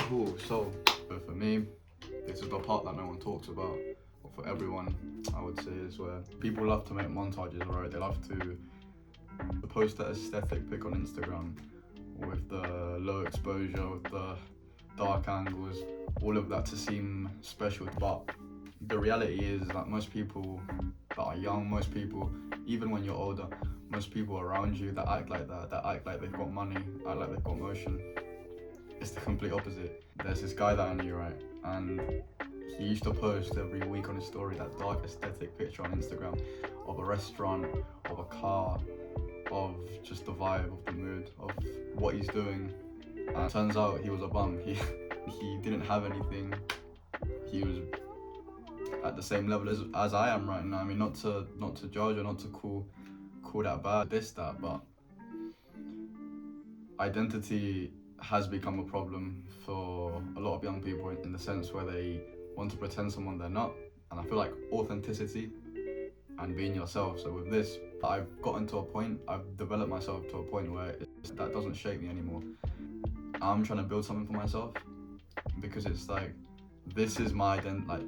Cool, so for me, this is the part that no one talks about, or for everyone, I would say, is where people love to make montages, right? They love to post that aesthetic pic on Instagram with the low exposure, with the dark angles, all of that to seem special. But the reality is that most people that are young, most people, even when you're older, most people around you that act like that act like they've got money, act like they've got motion. It's the complete opposite. There's this guy that I knew, right? And he used to post every week on his story that dark aesthetic picture on Instagram of a restaurant, of a car, of just the vibe, of the mood, of what he's doing. And it turns out he was a bum. He didn't have anything. He was at the same level as I am right now. I mean, not to judge or not to call that bad, that, but identity has become a problem for a lot of young people in the sense where they want to pretend someone they're not. And I feel like authenticity and being yourself. So with this, I've gotten to a point, I've developed myself to a point where that doesn't shape me anymore. I'm trying to build something for myself because it's like, this is my identity. Like,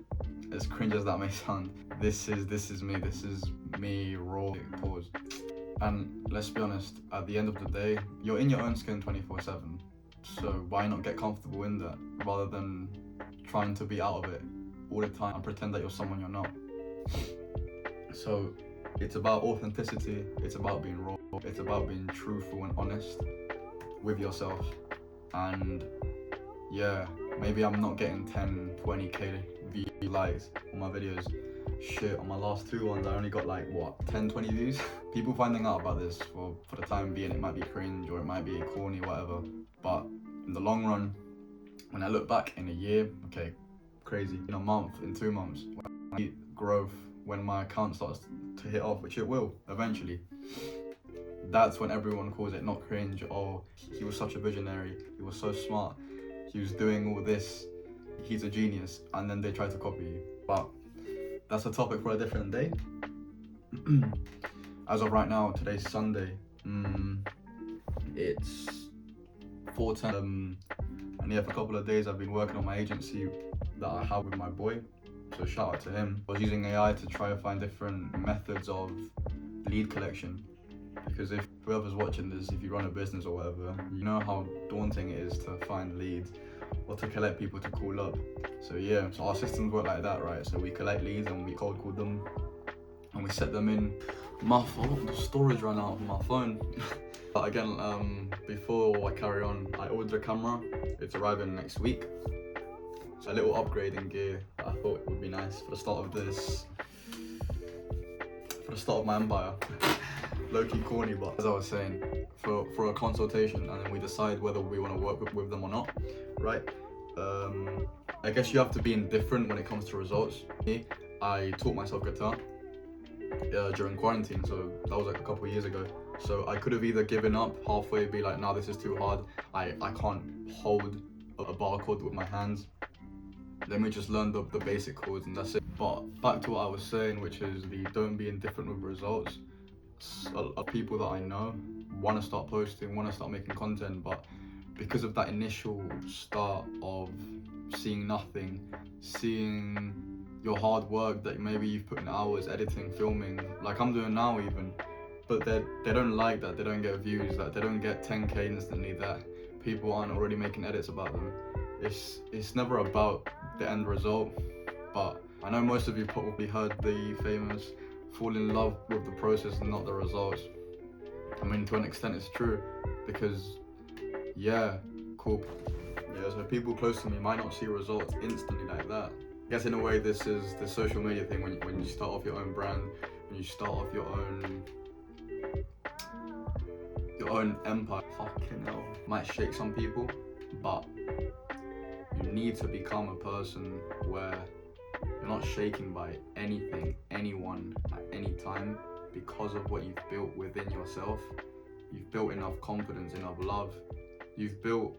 as cringe as that may sound, this is me raw. Pause. And let's be honest, at the end of the day, you're in your own skin 24/7. So why not get comfortable in that rather than trying to be out of it all the time and pretend that you're someone you're not. So it's about authenticity, it's about being raw, it's about being truthful and honest with yourself. And yeah, maybe I'm not getting 10, 20k likes on my videos. Shit, on my last two ones I only got like 10, 20 views. People finding out about this for the time being, it might be cringe or it might be corny, whatever. But in the long run, when I look back in a year, okay, crazy, in a month, in 2 months, when I see growth, when my account starts to hit off, which it will eventually, that's when everyone calls it not cringe. Oh, he was such a visionary, he was so smart, he was doing all this, he's a genius, and then they try to copy you. But that's a topic for a different day. As of right now, today's Sunday, it's 4:10, and yeah, for a couple of days I've been working on my agency that I have with my boy, so shout out to him. I was using AI to try to find different methods of lead collection, because if whoever's watching this, if you run a business or whatever, you know how daunting it is to find leads or to collect people to call up. So yeah, so our systems work like that, right? So we collect leads and we cold call them and we set them in. My phone, the storage ran out of my phone. But again, before I carry on, I ordered a camera. It's arriving next week. So a little upgrade in gear that I thought would be nice for the start of this, for the start of my empire. Low-key corny, but as I was saying, for a consultation, and then we decide whether we want to work with them or not, right? I guess you have to be indifferent when it comes to results. I taught myself guitar during quarantine, so that was like a couple of years ago. So I could have either given up halfway, be like, nah, this is too hard, I can't hold a bar chord with my hands, let me just learn the basic chords and that's it. But back to what I was saying, which is the don't be indifferent with results. A lot of people that I know want to start posting, want to start making content, but because of that initial start of seeing nothing, seeing your hard work that maybe you've put in hours editing, filming, like I'm doing now even, but they don't like that, they don't get views, that they don't get 10k instantly, that people aren't already making edits about them. It's never about the end result. But I know most of you probably heard the famous fall in love with the process and not the results. I mean, to an extent it's true, because yeah, cool. Yeah, so people close to me might not see results instantly like that. I guess in a way this is the social media thing, when you start off your own brand, when you start off your own empire. Fucking hell, might shake some people, but you need to become a person where you're not shaken by anything, anyone, at any time, because of what you've built within yourself. You've built enough confidence, enough love. You've built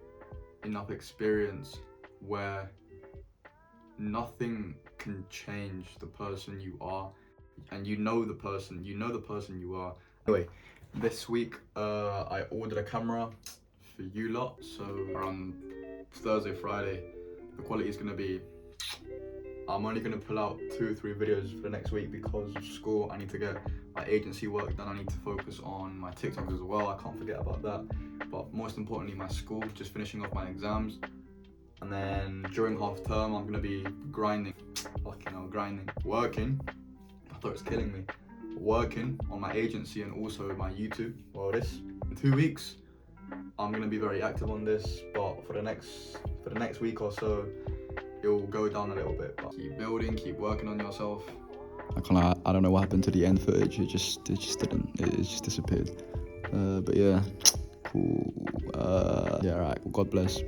enough experience where nothing can change the person you are. And you know the person you are. Anyway, this week I ordered a camera. for you lot. So around Thursday, Friday, the quality is going to be, I'm only going to pull out 2 or 3 videos for the next week because of school. I need to get my agency work done. I need to focus on my TikToks as well. I can't forget about that. But most importantly, my school, just finishing off my exams. And then during half term, I'm going to be grinding, working. I thought it was killing me. Working on my agency and also my YouTube. Well, in 2 weeks, I'm going to be very active on this. But for the next week or so, it will go down a little bit. But keep building, keep working on yourself. I don't know what happened to the end footage. It just disappeared. But yeah, cool. Yeah, alright. Well, God bless.